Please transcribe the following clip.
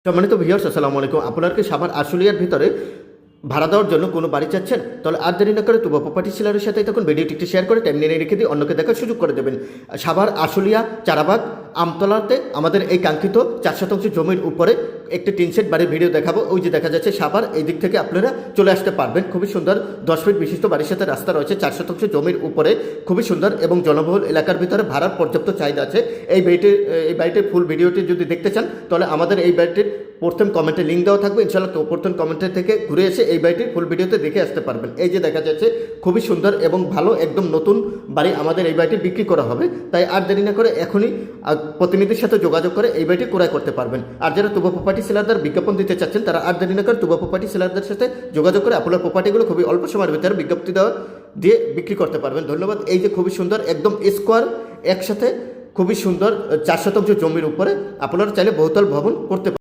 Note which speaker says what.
Speaker 1: সম্মানিত ভিউয়ার্স, আসসালামু আলাইকুম। আপনারা কি সাভার আশুলিয়ার ভিতরে ভাড়া দেওয়ার জন্য কোনো বাড়ি চাচ্ছেন? তাহলে আর দেরি না করে তুবা প্রপার্টি সেলারের সাথে তখন ভিডিওটি একটু শেয়ার করে টাইম নিয়ে রেখে দিয়ে অন্যকে দেখার সুযোগ করে দেবেন। সাভার আশুলিয়া চারাবাগ আমতলাতে আমাদের এই কাঙ্ক্ষিত 4 শতাংশ জমির উপরে একটি টিন শেড বাড়ির ভিডিও দেখাবো। ওই যে দেখা যাচ্ছে সাভার, এই দিক থেকে আপনারা চলে আসতে পারবেন। খুবই সুন্দর 10 ফিট বিশিষ্ট বাড়ির সাথে রাস্তা রয়েছে। 4 শতাংশ জমির উপরে খুবই সুন্দর এবং জনবহুল এলাকার ভিতরে ভাড়ার পর্যাপ্ত চাহিদা আছে। এই বাড়িটির ফুল ভিডিওটি যদি দেখতে চান তাহলে আমাদের এই বাড়িটির প্রথম কমেন্টে লিঙ্ক দেওয়া থাকবে। ইনশাআল্লাহ প্রথম কমেন্টে থেকে ঘুরে এসে এই বাড়িটির ফুল ভিডিওতে দেখে আসতে পারবেন। এই যে দেখা যাচ্ছে খুবই সুন্দর এবং ভালো একদম নতুন বাড়ি আমাদের এই বাড়িটি বিক্রি করা হবে। তাই আর দেরি না করে এখনই প্রতিনিধির সাথে যোগাযোগ করে এই বাড়িটি ক্রয় করতে পারবেন। আর যারা তুবা প্রপার্টি সেলারদের বিজ্ঞাপন দিতে চাচ্ছেন তারা আর দেরি না করে তুবা প্রপার্টি সেলারদের সাথে যোগাযোগ করে আপনার প্রপার্টিগুলো খুবই অল্প সময়ের ভিতরে বিজ্ঞপ্তি দিয়ে বিক্রি করতে পারবেন। ধন্যবাদ। এই যে খুবই সুন্দর একদম স্কোয়ার একসাথে খুবই সুন্দর 4 শতাংশ জমির উপরে আপনারা চাইলে বহুতল ভবন করতে পারেন।